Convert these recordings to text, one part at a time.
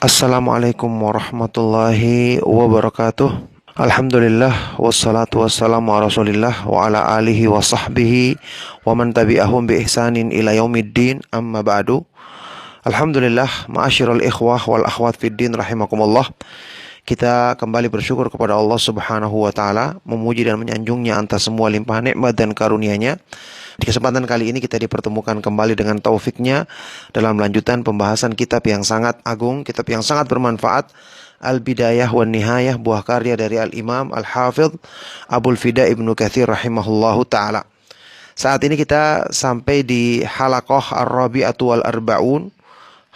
Assalamualaikum warahmatullahi wabarakatuh. Alhamdulillah wassalatu wassalamu ala Rasulillah wa ala alihi wa sahbihi wa man tabi'ahum bi ihsanin ila yaumiddin, amma ba'du. Alhamdulillah, ma'asyiral ikhwah wal akhwat fid din rahimakumullah. Kita kembali bersyukur kepada Allah Subhanahu wa taala, memuji dan menyanjungnya atas semua limpahan nikmat dan karunia-Nya. Di kesempatan kali ini kita dipertemukan kembali dengan taufiknya dalam lanjutan pembahasan kitab yang sangat agung, kitab yang sangat bermanfaat, Al-Bidayah wan Nihayah, buah karya dari Al-Imam Al-Hafidh Abul Fida Ibnu Katsir rahimahullahu ta'ala. Saat ini kita sampai di halaqah ar-rabi'atu wal arba'un,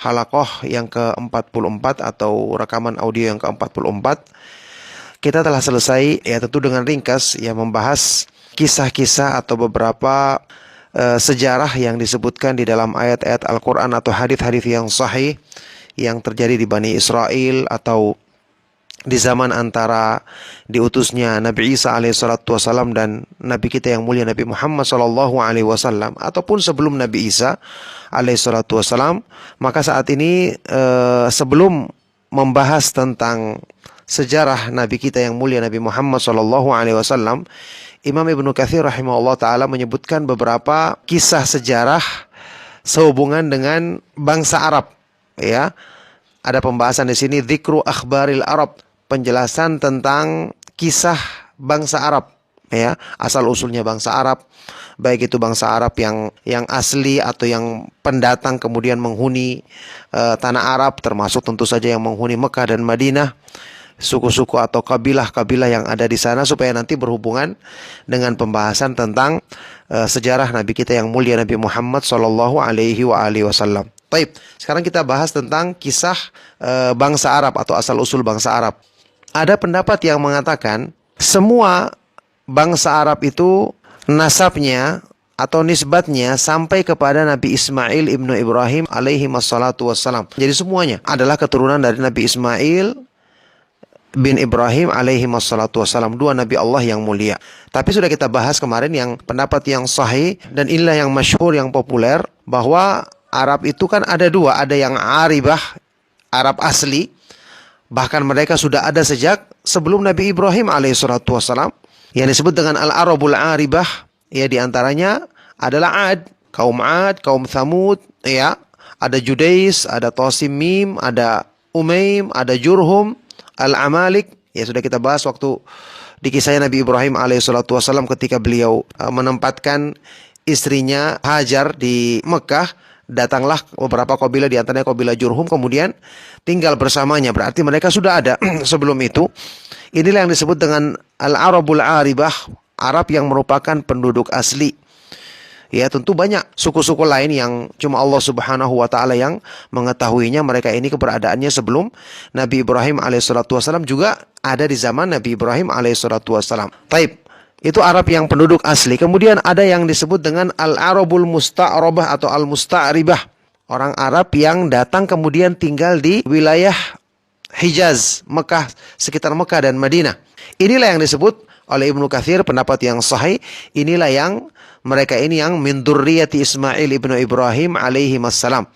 halaqah yang ke-44 atau rekaman audio yang ke-44. Kita telah selesai, ya tentu dengan ringkas, ya membahas kisah-kisah atau beberapa sejarah yang disebutkan di dalam ayat-ayat Al-Quran atau hadis-hadis yang sahih yang terjadi di Bani Israel atau di zaman antara diutusnya Nabi Isa alaihissalatu wassalam dan Nabi kita yang mulia Nabi Muhammad sallallahu alaihi wasallam, ataupun sebelum Nabi Isa alaihissalatu wassalam. Maka saat ini sebelum membahas tentang sejarah Nabi kita yang mulia Nabi Muhammad sallallahu alaihi wasallam, Imam Ibnu Katsir rahimahullah ta'ala menyebutkan beberapa kisah sejarah sehubungan dengan bangsa Arab. Ya, ada pembahasan di sini dzikru akhbaril Arab, penjelasan tentang kisah bangsa Arab. Ya, asal usulnya bangsa Arab, baik itu bangsa Arab yang asli atau yang pendatang kemudian menghuni tanah Arab, termasuk tentu saja yang menghuni Mekah dan Madinah, suku-suku atau kabilah-kabilah yang ada di sana, supaya nanti berhubungan dengan pembahasan tentang sejarah Nabi kita yang mulia Nabi Muhammad sallallahu alaihi wasallam. Baik, sekarang kita bahas tentang kisah bangsa Arab atau asal usul bangsa Arab. Ada pendapat yang mengatakan semua bangsa Arab itu nasabnya atau nisbatnya sampai kepada Nabi Ismail ibnu Ibrahim alaihi wassalatu wassalam. Jadi semuanya adalah keturunan dari Nabi Ismail bin Ibrahim alaihi wassalatu wassalam, dua Nabi Allah yang mulia. Tapi sudah kita bahas kemarin yang pendapat yang sahih, dan inilah yang masyhur, yang populer, bahwa Arab itu kan ada dua, ada yang Aribah, Arab asli, bahkan mereka sudah ada sejak sebelum Nabi Ibrahim alaihi wassalatu wassalam, yang disebut dengan Al-Arabul Aribah. Ya, diantaranya adalah Ad, kaum Thamud, ya, ada Judais, ada Tasimim, ada Umaim, ada Jurhum, Al-Amalik. Ya, sudah kita bahas waktu di kisahnya Nabi Ibrahim alaihissalatu wassalam ketika beliau menempatkan istrinya Hajar di Mekah. Datanglah beberapa kabilah, di antaranya kabilah Jurhum, kemudian tinggal bersamanya. Berarti mereka sudah ada sebelum itu. Inilah yang disebut dengan Al-Arabul Aribah, Arab yang merupakan penduduk asli. Ya, tentu banyak suku-suku lain yang cuma Allah Subhanahu wa ta'ala yang mengetahuinya. Mereka ini keberadaannya sebelum Nabi Ibrahim alaihissalatu wassalam, juga ada di zaman Nabi Ibrahim alaihissalatu wassalam. Taib, itu Arab yang penduduk asli. Kemudian ada yang disebut dengan Al-Arabul Musta'rabah atau Al-Musta'ribah, orang Arab yang datang kemudian tinggal di wilayah Hijaz, Mekah, sekitar Mekah dan Madinah. Inilah yang disebut oleh Ibnu Katsir, pendapat yang sahih. Inilah yang mereka ini yang min dzurriyyati Ismail ibnu Ibrahim alaihi wassalam,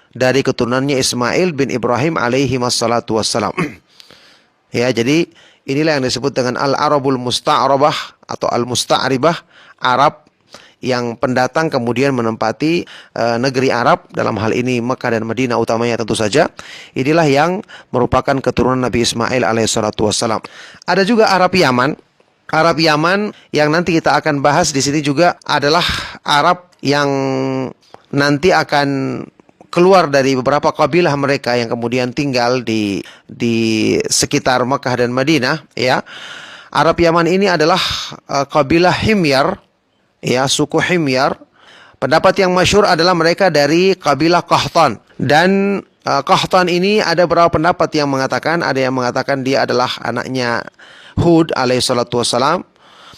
dari keturunannya Ismail bin Ibrahim alaihi wassalatu wassalam. Ya, jadi inilah yang disebut dengan Al-Arabul Musta'rabah atau Al-Musta'ribah, Arab yang pendatang kemudian menempati negeri Arab, dalam hal ini Mekah dan Madinah utamanya tentu saja. Inilah yang merupakan keturunan Nabi Ismail alaihissalatu wassalam. Ada juga Arab Yaman. Arab Yaman yang nanti kita akan bahas di sini juga adalah Arab yang nanti akan keluar dari beberapa kabilah mereka yang kemudian tinggal di sekitar Mekah dan Madinah. Ya, Arab Yaman ini adalah kabilah Himyar, ya, suku Himyar. Pendapat yang masyhur adalah mereka dari kabilah Qahtan. Dan Qahtan ini ada beberapa pendapat yang mengatakan, ada yang mengatakan dia adalah anaknya Hud alaihissalatu wassalam.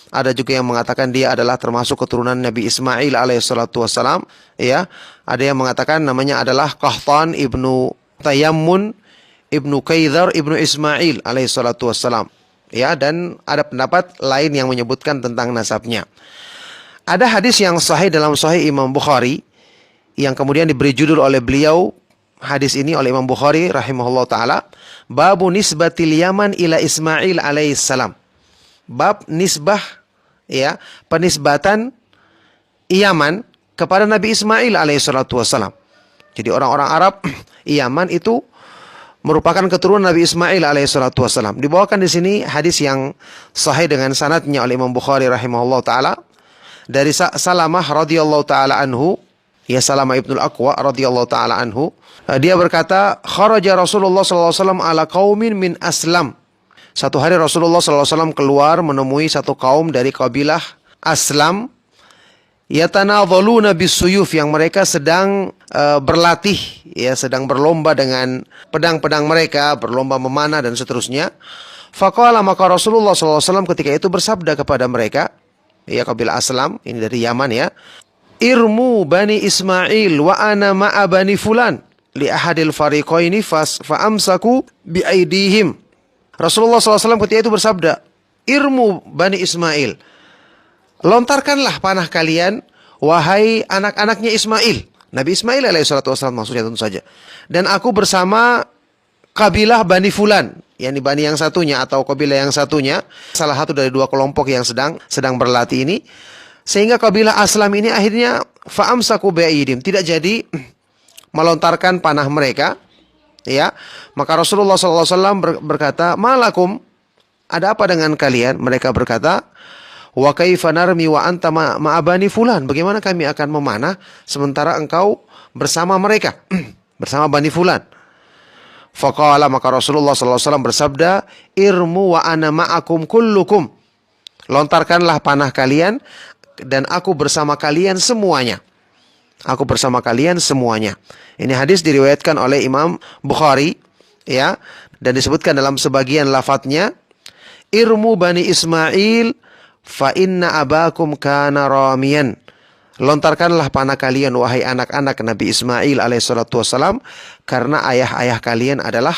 Ada juga yang mengatakan dia adalah termasuk keturunan Nabi Ismail alaihissalatu wassalam. Ya, ada yang mengatakan namanya adalah Qahtan ibnu Tayammun ibnu Kaidar ibnu Ismail alaihissalatu wassalam. Ya, dan ada pendapat lain yang menyebutkan tentang nasabnya. Ada hadis yang sahih dalam Sahih Imam Bukhari yang kemudian diberi judul oleh beliau hadis ini oleh Imam Bukhari rahimahullah taala, babu nisbatil Yaman ila Ismail alaihissalam. Bab nisbah, ya, penisbatan Yaman kepada Nabi Ismail alaihissalatu wassalam. Jadi orang-orang Arab Yaman itu merupakan keturunan Nabi Ismail alaihissalatu wassalam. Dibawakan di sini hadis yang sahih dengan sanadnya oleh Imam Bukhari rahimahullah taala dari Salamah radhiyallahu taala anhu, ya, Salamah ibnul Aqwa radhiyallahu taala anhu. Dia berkata, kharaja Rasulullah sallallahu alaihi wasallam ala qaumin min Aslam. Satu hari Rasulullah sallallahu alaihi wasallam keluar menemui satu kaum dari kabilah Aslam, yatanadhaluna bisuyuf, yang mereka sedang berlatih, ya, sedang berlomba dengan pedang-pedang mereka, berlomba memanah dan seterusnya. Faqala, maka Rasulullah sallallahu alaihi wasallam ketika itu bersabda kepada mereka, ya, kabilah Aslam ini dari Yaman, ya, irmu bani Ismail wa ana ma'a bani fulan li ahadil fariqaini fa amsaku bi aidihim. Rasulullah SAW ketika itu bersabda, irmu bani Ismail, lontarkanlah panah kalian wahai anak-anaknya Ismail, Nabi Ismail alaihissalatu wassalam maksudnya tentu saja, dan aku bersama kabilah Bani Fulan, yakni Bani yang satunya atau kabilah yang satunya, salah satu dari dua kelompok yang sedang berlatih ini. Sehingga kabilah Aslam ini akhirnya fa'amsaku bi'aidim, tidak jadi melontarkan panah mereka, ya. Maka Rasulullah SAW berkata, malakum, ada apa dengan kalian? Mereka berkata, wa kaifa narmi wa anta ma'abani fulan, bagaimana kami akan memanah sementara engkau bersama mereka, bersama Bani Fulan. Faqala, maka Rasulullah SAW bersabda, irmu wa ana ma'akum kullukum, lontarkanlah panah kalian dan aku bersama kalian semuanya. Aku bersama kalian semuanya. Ini hadis diriwayatkan oleh Imam Bukhari, ya, dan disebutkan dalam sebagian lafadznya, irmu bani Ismail fa inna abakum kana ramiyan. Lontarkanlah panah kalian wahai anak-anak Nabi Ismail alaihissalatu wassalam, karena ayah kalian adalah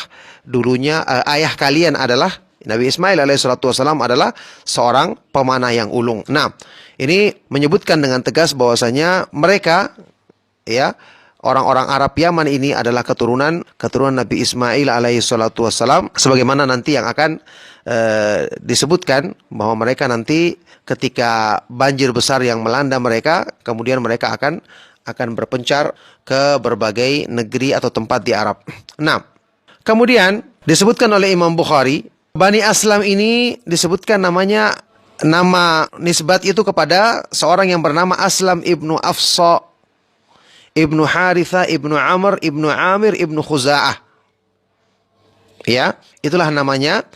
ayah kalian adalah Nabi Ismail alaihissalatu wassalam adalah seorang pemanah yang ulung. Nah, ini menyebutkan dengan tegas bahwasanya mereka, ya, orang-orang Arab Yaman ini adalah keturunan Nabi Ismail alaihissalatu wassalam, sebagaimana nanti yang akan disebutkan bahwa mereka nanti ketika banjir besar yang melanda mereka, kemudian mereka akan berpencar ke berbagai negeri atau tempat di Arab. Nah, kemudian disebutkan oleh Imam Bukhari, Bani Aslam ini disebutkan nama nisbat itu kepada seorang yang bernama Aslam ibnu Afsa ibnu Haritha ibnu Amr ibnu Amir ibnu Khuza'ah. Ya, itulah namanya.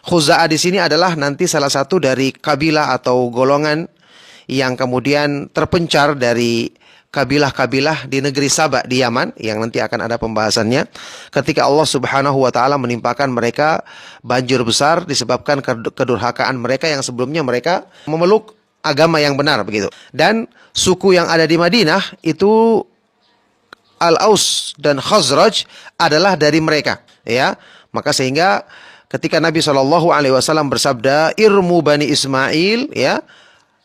Khuza'ah di sini adalah nanti salah satu dari kabilah atau golongan yang kemudian terpencar dari kabilah-kabilah di negeri Saba di Yaman, yang nanti akan ada pembahasannya ketika Allah Subhanahu wa taala menimpakan mereka banjir besar disebabkan kedurhakaan mereka yang sebelumnya mereka memeluk agama yang benar, begitu. Dan suku yang ada di Madinah itu Al-Aus dan Khazraj adalah dari mereka, ya. Maka sehingga ketika Nabi SAW bersabda, irmu bani Ismail, ya,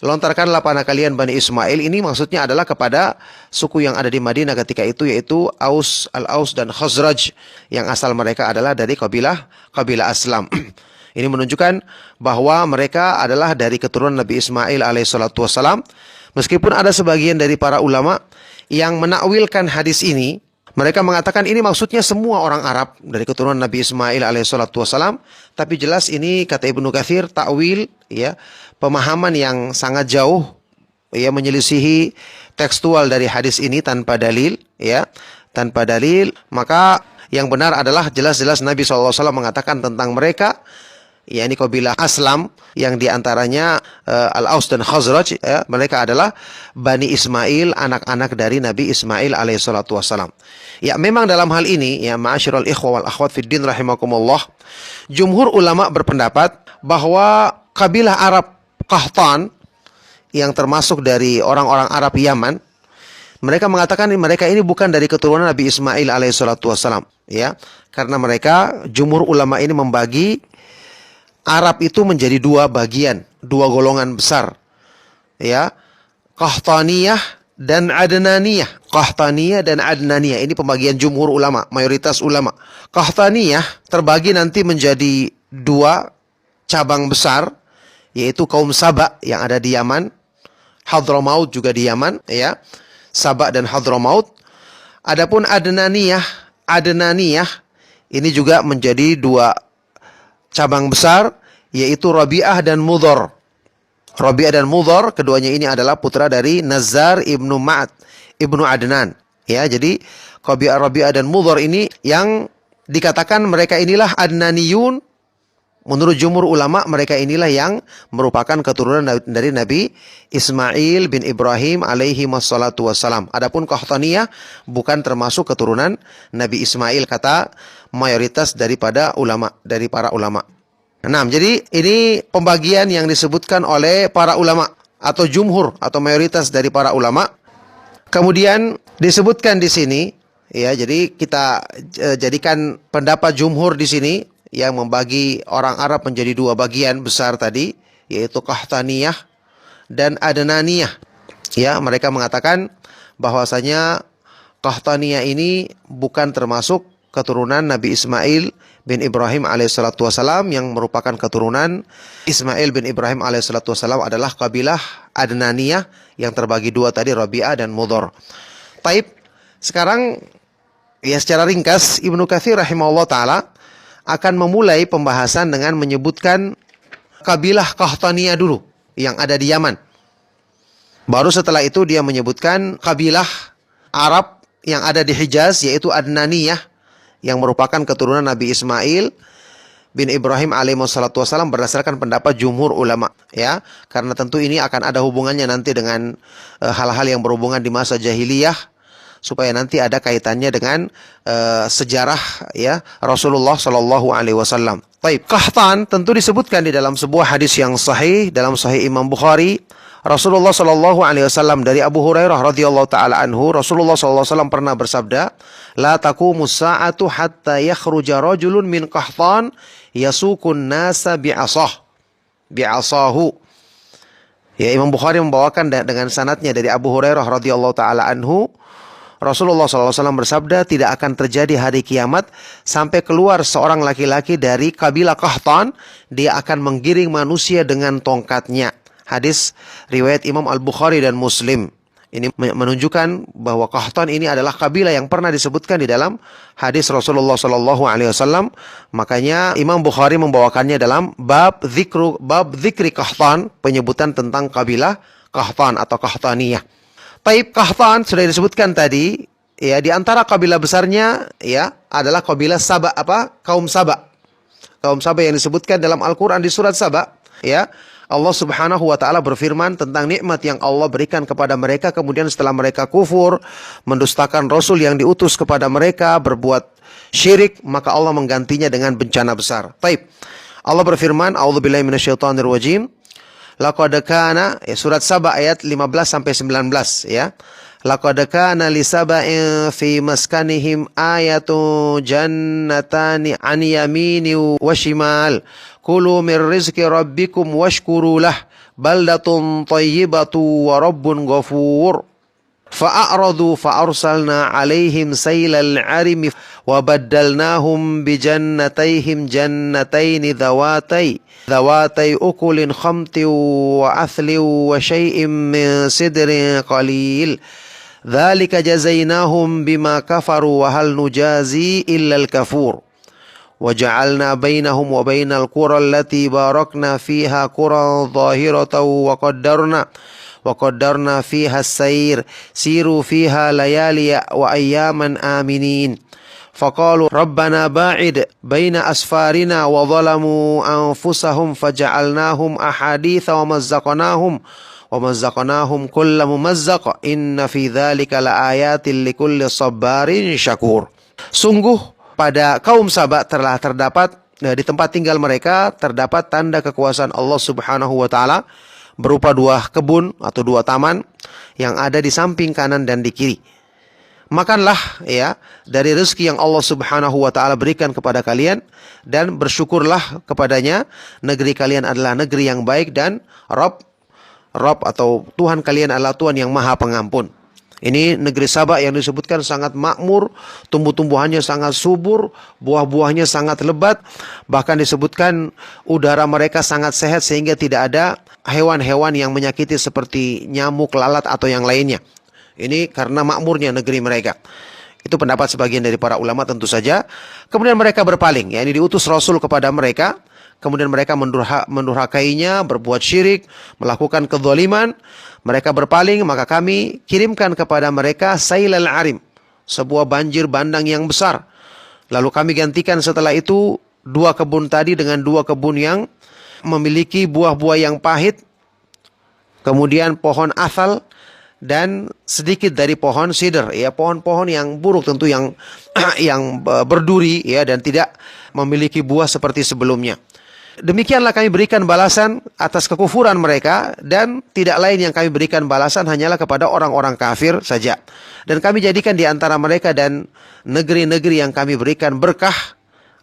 lontarkanlah panah kalian Bani Ismail, ini maksudnya adalah kepada suku yang ada di Madinah ketika itu, yaitu Al-Aus dan Khazraj, yang asal mereka adalah dari kabilah Aslam. Ini menunjukkan bahwa mereka adalah dari keturunan Nabi Ismail alaihissalatu wassalam. Meskipun ada sebagian dari para ulama yang menakwilkan hadis ini, mereka mengatakan ini maksudnya semua orang Arab dari keturunan Nabi Ismail alaihissalatu wassalam. Tapi jelas ini, kata Ibnu Katsir, takwil, ya, pemahaman yang sangat jauh, ya, menyelisihi tekstual dari hadis ini tanpa dalil, ya, tanpa dalil. Maka yang benar adalah jelas-jelas Nabi SAW mengatakan tentang mereka, ya, ini kabilah Aslam yang diantaranya Al-Aus dan Khazraj, ya, mereka adalah Bani Ismail, anak-anak dari Nabi Ismail alaihissalatu wassalam. Ya, memang dalam hal ini, ya, ma'asyiral ikhwa wal akhwat fid din rahimakumullah, jumhur ulama berpendapat bahwa kabilah Arab Qahtan yang termasuk dari orang-orang Arab Yaman, mereka mengatakan mereka ini bukan dari keturunan Nabi Ismail alaihissalatu wassalam, ya, karena mereka, jumhur ulama ini membagi Arab itu menjadi dua bagian, dua golongan besar, ya, Qahtaniyah, dan Adnaniyah. Qahtaniyah dan Adnaniyah. Ini pembagian jumhur ulama, mayoritas ulama. Qahtaniyah terbagi nanti menjadi dua cabang besar, yaitu kaum Saba yang ada di Yaman, Hadramaut juga di Yaman, ya. Saba dan Hadramaut. Adapun Adnaniyah ini juga menjadi dua cabang besar, yaitu Rabi'ah dan Mudhar. Rabi'ah dan Mudhar, keduanya ini adalah putra dari Nazar ibnu Ma'ad ibnu Adnan. Ya, jadi Rabi'ah dan Mudhar ini yang dikatakan mereka inilah Adnaniyun. Menurut jumhur ulama, mereka inilah yang merupakan keturunan dari Nabi Ismail bin Ibrahim alaihi wassalatu wassalam. Adapun Qahtaniyah bukan termasuk keturunan Nabi Ismail, kata mayoritas dari para ulama. Nah, jadi ini pembagian yang disebutkan oleh para ulama atau jumhur atau mayoritas dari para ulama. Kemudian disebutkan di sini, ya, jadi kita jadikan pendapat jumhur di sini yang membagi orang Arab menjadi dua bagian besar tadi, yaitu Qahtaniyah dan Adnaniyah. Ya, mereka mengatakan bahwasanya Qahtaniyah ini bukan termasuk keturunan Nabi Ismail bin Ibrahim alaihissalatu wassalam, yang merupakan keturunan Ismail bin Ibrahim alaihissalatu wassalam adalah kabilah Adnaniyah yang terbagi dua tadi, Rabi'ah dan Mudhar. Taib, sekarang ya secara ringkas Ibnu Katsir rahimahullah ta'ala akan memulai pembahasan dengan menyebutkan kabilah Qahtaniyah dulu yang ada di Yaman. Baru setelah itu dia menyebutkan kabilah Arab yang ada di Hijaz, yaitu Adnaniyah, yang merupakan keturunan Nabi Ismail bin Ibrahim alaihissalatu wassalam berdasarkan pendapat jumhur ulama, ya, karena tentu ini akan ada hubungannya nanti dengan hal-hal yang berhubungan di masa jahiliyah, supaya nanti ada kaitannya dengan sejarah, ya, Rasulullah Shallallahu Alaihi Wasallam. Baik, Qahtan tentu disebutkan di dalam sebuah hadis yang sahih dalam Sahih Imam Bukhari. Rasulullah Shallallahu Alaihi Wasallam dari Abu Hurairah radhiyallahu taala anhu, Rasulullah Shallallahu Alaihi Wasallam pernah bersabda, la taqumus sa'atu hatta yakhruja rajulun min Qahtan yasukun nasa bi'asahu. Ya, Imam Bukhari membawakan dengan sanadnya dari Abu Hurairah radhiyallahu taala anhu, Rasulullah SAW bersabda, tidak akan terjadi hari kiamat sampai keluar seorang laki-laki dari kabilah Qahtan, dia akan menggiring manusia dengan tongkatnya. Hadis riwayat Imam Al-Bukhari dan Muslim. Ini menunjukkan bahwa Qahtan ini adalah kabilah yang pernah disebutkan di dalam hadis Rasulullah SAW. Makanya Imam Bukhari membawakannya dalam bab dzikri Qahtan, penyebutan tentang kabilah Qahtan atau Qahtaniyah. Taib, Qahtan sudah disebutkan tadi, ya, di antara kabilah besarnya, ya, adalah kabilah Saba, kaum Saba. Kaum Saba yang disebutkan dalam Al-Qur'an di surat Saba, ya. Allah Subhanahu wa taala berfirman tentang nikmat yang Allah berikan kepada mereka, kemudian setelah mereka kufur, mendustakan rasul yang diutus kepada mereka, berbuat syirik, maka Allah menggantinya dengan bencana besar. Taib. Allah berfirman, a'udzubillahi minasyaitonir rajim. Laqad kana, surat Saba ayat 15 sampai 19, ya. Laqad kana li saba'in fi maskanihim ayatu jannatani an yamini wa shimal. Kulu min rizqi rabbikum washkuru lah baldatun tayyibatu wa rabbun ghafur. Fa'aradu fa'arsalna alaihim saylal arimi wa baddalnahum bijannatayhim jannataini dhawatai ukulin khamti wa athli wa syai'im min sidrin qalil. Dzalika jazainahum bima kafaru wa hal nujazi illa al-kafur. وَجَعَلْنَا بَيْنَهُمْ وَبَيْنَ الْقُرَى الَّتِي بَارَكْنَا فِيهَا قُرًى ظَاهِرَةً وَقَدَّرْنَا فِيهَا السَّيْرَ سِيرُوا فِيهَا لَيَالِيَ وَأَيَّامًا آمِنِينَ فَقَالُوا رَبَّنَا بَاعِدْ بَيْنَ أَسْفَارِنَا وَظَلَمُوا أَنفُسَهُمْ فَجَعَلْنَاهُمْ أَحَادِيثَ وَمَزَّقْنَاهُمْ كُلَّ مُمَزَّقٍ إِنَّ فِي ذَلِكَ لَآيَاتٍ لِكُلِّ صَبَّارٍ شَكُورٍ. Sungguh pada kaum Saba telah terdapat di tempat tinggal mereka terdapat tanda kekuasaan Allah Subhanahu wa taala berupa dua kebun atau dua taman yang ada di samping kanan dan di kiri. Makanlah, ya, dari rezeki yang Allah Subhanahu wa taala berikan kepada kalian dan bersyukurlah kepadanya. Negeri kalian adalah negeri yang baik dan Rabb atau Tuhan kalian adalah Tuhan yang Maha Pengampun. Ini negeri Saba yang disebutkan sangat makmur, tumbuh-tumbuhannya sangat subur, buah-buahnya sangat lebat, bahkan disebutkan udara mereka sangat sehat sehingga tidak ada hewan-hewan yang menyakiti seperti nyamuk, lalat atau yang lainnya. Ini karena makmurnya negeri mereka. Itu pendapat sebagian dari para ulama tentu saja. Kemudian mereka berpaling, yakni diutus Rasul kepada mereka. Kemudian mereka mendurhakainya, berbuat syirik, melakukan kezaliman. Mereka berpaling, maka kami kirimkan kepada mereka sailal arim, sebuah banjir bandang yang besar. Lalu kami gantikan setelah itu 2 kebun tadi dengan 2 kebun yang memiliki buah-buah yang pahit. Kemudian pohon athal dan sedikit dari pohon sidr, ya, pohon-pohon yang buruk tentu yang berduri, ya, dan tidak memiliki buah seperti sebelumnya. Demikianlah kami berikan balasan atas kekufuran mereka, dan tidak lain yang kami berikan balasan hanyalah kepada orang-orang kafir saja. Dan kami jadikan di antara mereka dan negeri-negeri yang kami berikan berkah,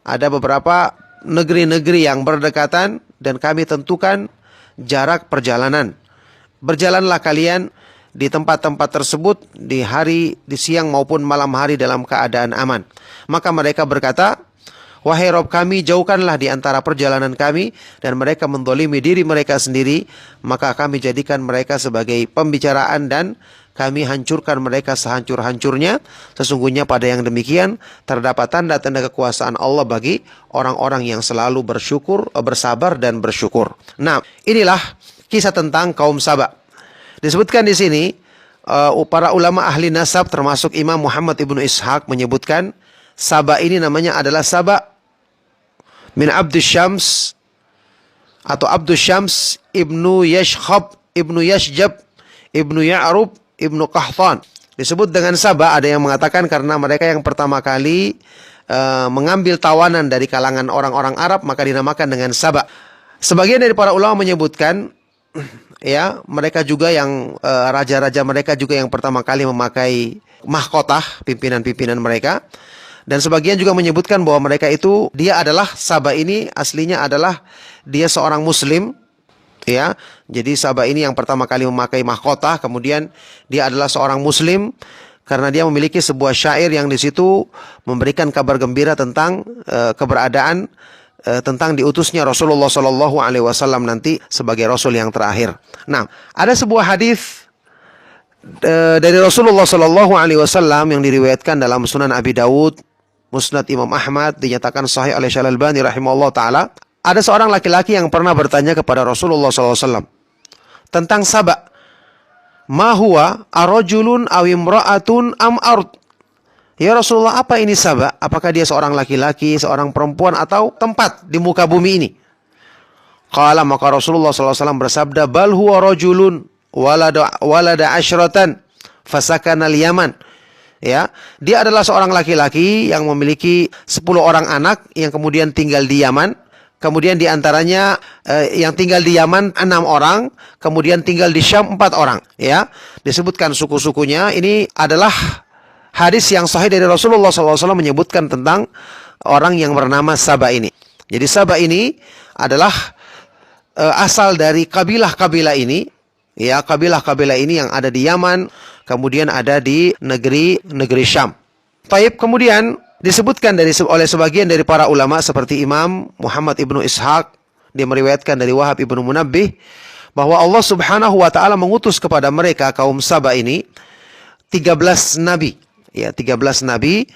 ada beberapa negeri-negeri yang berdekatan dan kami tentukan jarak perjalanan. Berjalanlah kalian di tempat-tempat tersebut di siang maupun malam hari dalam keadaan aman. Maka mereka berkata, wahai Rabb kami, jauhkanlah di antara perjalanan kami, dan mereka mendolimi diri mereka sendiri, maka kami jadikan mereka sebagai pembicaraan dan kami hancurkan mereka sehancur-hancurnya. Sesungguhnya pada yang demikian terdapat tanda-tanda kekuasaan Allah bagi orang-orang yang selalu bersabar dan bersyukur. Nah, inilah kisah tentang kaum Saba. Disebutkan di sini, para ulama ahli nasab termasuk Imam Muhammad ibnu Ishaq menyebutkan Saba ini namanya adalah Saba min Abdus Syams atau Abdus Syams ibnu Yashkhab ibnu Yashjab ibnu Ya'rub ibnu Qahtan. Disebut dengan Saba, ada yang mengatakan karena mereka yang pertama kali mengambil tawanan dari kalangan orang-orang Arab, maka dinamakan dengan Saba. Sebagian dari para ulama menyebutkan, ya, mereka juga yang raja-raja mereka juga yang pertama kali memakai mahkotah pimpinan-pimpinan mereka. Dan sebagian juga menyebutkan bahwa mereka itu, dia adalah Saba ini aslinya adalah dia seorang muslim, ya. Jadi Saba ini yang pertama kali memakai mahkota, kemudian dia adalah seorang muslim karena dia memiliki sebuah syair yang di situ memberikan kabar gembira tentang keberadaan tentang diutusnya Rasulullah Shallallahu Alaihi Wasallam nanti sebagai Rasul yang terakhir. Nah, ada sebuah hadis dari Rasulullah Shallallahu Alaihi Wasallam yang diriwayatkan dalam Sunan Abi Dawud, Musnad Imam Ahmad, dinyatakan sahih oleh Syekh Al-Albani rahimahullah ta'ala. Ada seorang laki-laki yang pernah bertanya kepada Rasulullah SAW tentang Saba. Ma huwa arajulun aw imra'atun am ard? Ya Rasulullah, apa ini Saba? Apakah dia seorang laki-laki, seorang perempuan, atau tempat di muka bumi ini? Qala, maka Rasulullah SAW bersabda, bal huwa rajulun walada asyratan fasakana al-Yaman. Ya, dia adalah seorang laki-laki yang memiliki 10 orang anak yang kemudian tinggal di Yaman. Kemudian di antaranya yang tinggal di Yaman 6 orang, kemudian tinggal di Syam 4 orang. Ya, disebutkan suku-sukunya. Ini adalah hadis yang sahih dari Rasulullah SAW menyebutkan tentang orang yang bernama Saba ini. Jadi Saba ini adalah asal dari kabilah-kabilah ini. Ya, kabilah-kabilah ini yang ada di Yaman, kemudian ada di negeri Syam. Taib, kemudian disebutkan oleh sebagian dari para ulama seperti Imam Muhammad ibnu Ishaq, dia meriwayatkan dari Wahab ibnu Munabbih bahwa Allah Subhanahu wa taala mengutus kepada mereka kaum Saba ini 13 nabi. Ya, 13 nabi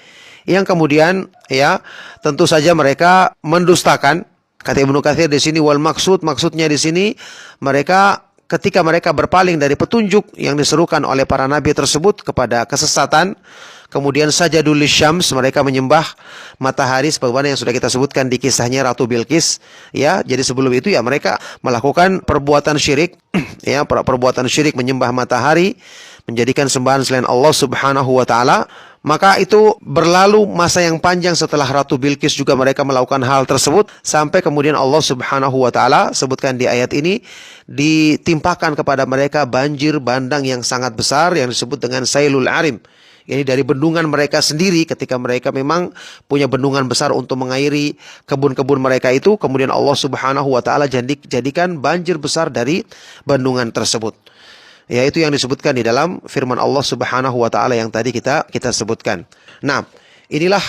yang kemudian, ya, tentu saja mereka mendustakan. Kata Ibnu Katsir di sini, wal maksudnya di sini mereka ketika mereka berpaling dari petunjuk yang diserukan oleh para nabi tersebut kepada kesesatan, kemudian sajadul lisyams, mereka menyembah matahari sebagaimana yang sudah kita sebutkan di kisahnya Ratu Bilqis, ya. Jadi sebelum itu ya mereka melakukan perbuatan syirik, ya, perbuatan syirik menyembah matahari, menjadikan sembahan selain Allah Subhanahu wa taala. Maka itu berlalu masa yang panjang setelah Ratu Bilqis juga mereka melakukan hal tersebut, sampai kemudian Allah Subhanahu wa taala sebutkan di ayat ini, ditimpakan kepada mereka banjir bandang yang sangat besar yang disebut dengan Sailul Arim. Ini dari bendungan mereka sendiri, ketika mereka memang punya bendungan besar untuk mengairi kebun-kebun mereka itu, kemudian Allah Subhanahu wa taala jadikan banjir besar dari bendungan tersebut. Yaitu yang disebutkan di dalam firman Allah Subhanahu wa taala yang tadi kita sebutkan. Nah, inilah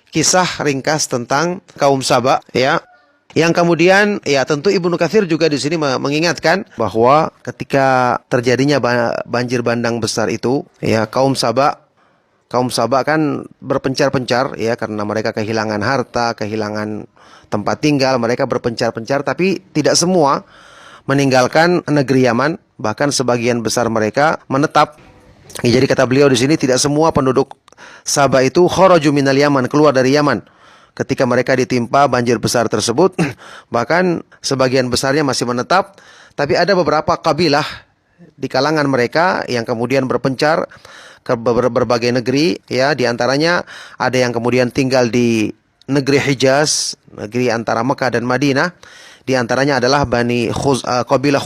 kisah ringkas tentang kaum Saba, ya. Yang kemudian ya tentu Ibnu Katsir juga di sini mengingatkan bahwa ketika terjadinya banjir bandang besar itu, ya kaum Saba kan berpencar-pencar ya karena mereka kehilangan harta, kehilangan tempat tinggal, mereka berpencar-pencar tapi tidak semua meninggalkan negeri Yaman, bahkan sebagian besar mereka menetap. Ya, jadi kata beliau di sini tidak semua penduduk Saba itu kharaju minal Yaman, keluar dari Yaman ketika mereka ditimpa banjir besar tersebut. Bahkan sebagian besarnya masih menetap, tapi ada beberapa kabilah di kalangan mereka yang kemudian berpencar ke berbagai negeri, ya, di antaranya ada yang kemudian tinggal di negeri Hijaz, negeri antara Mekah dan Madinah. Di antaranya adalah kabilah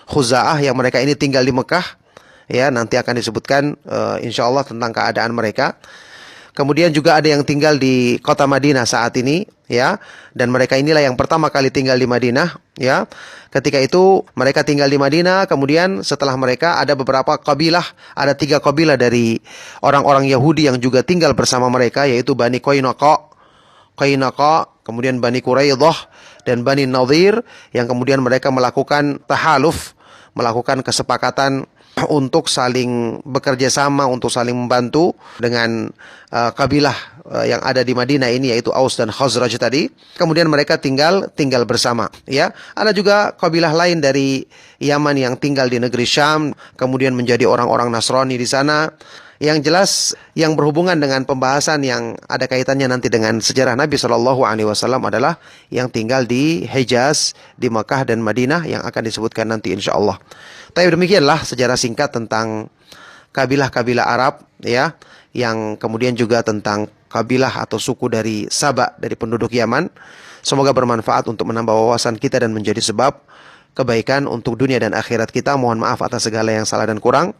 Khuza'ah yang mereka ini tinggal di Mekah, ya, nanti akan disebutkan insyaallah tentang keadaan mereka. Kemudian juga ada yang tinggal di kota Madinah saat ini, ya, dan mereka inilah yang pertama kali tinggal di Madinah, ya. Ketika itu mereka tinggal di Madinah, kemudian setelah mereka ada beberapa kabilah, ada 3 kabilah dari orang-orang Yahudi yang juga tinggal bersama mereka, yaitu Bani Qainuqa, kemudian Bani Quraidah dan Bani Nadhir, yang kemudian mereka melakukan tahaluf, melakukan kesepakatan untuk saling bekerja sama, untuk saling membantu dengan kabilah yang ada di Madinah ini, yaitu Aus dan Khazraj tadi. Kemudian mereka tinggal bersama, ya. Ada juga kabilah lain dari Yaman yang tinggal di negeri Syam, kemudian menjadi orang-orang Nasrani di sana. Yang jelas yang berhubungan dengan pembahasan yang ada kaitannya nanti dengan sejarah Nabi Shallallahu Alaihi Wasallam adalah yang tinggal di Hijaz, di Makkah dan Madinah yang akan disebutkan nanti insya Allah. Tapi demikianlah sejarah singkat tentang kabilah-kabilah Arab, ya, yang kemudian juga tentang kabilah atau suku dari Saba, dari penduduk Yaman. Semoga bermanfaat untuk menambah wawasan kita dan menjadi sebab kebaikan untuk dunia dan akhirat kita. Mohon maaf atas segala yang salah dan kurang.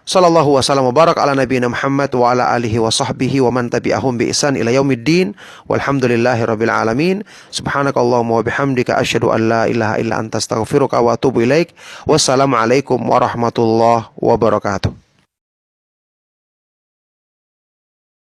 Sallallahu wasallam wa barak ala nabiyina Muhammad wa ala alihi wa sahbihi wa man tabi'ahum bi ihsan ila yaumiddin walhamdulillahi rabbil alamin. Subhanakallahumma wa bihamdika asyhadu an la ilaha illa anta astaghfiruka wa atubu ilaik. Wassalamu alaikum warahmatullahi wabarakatuh.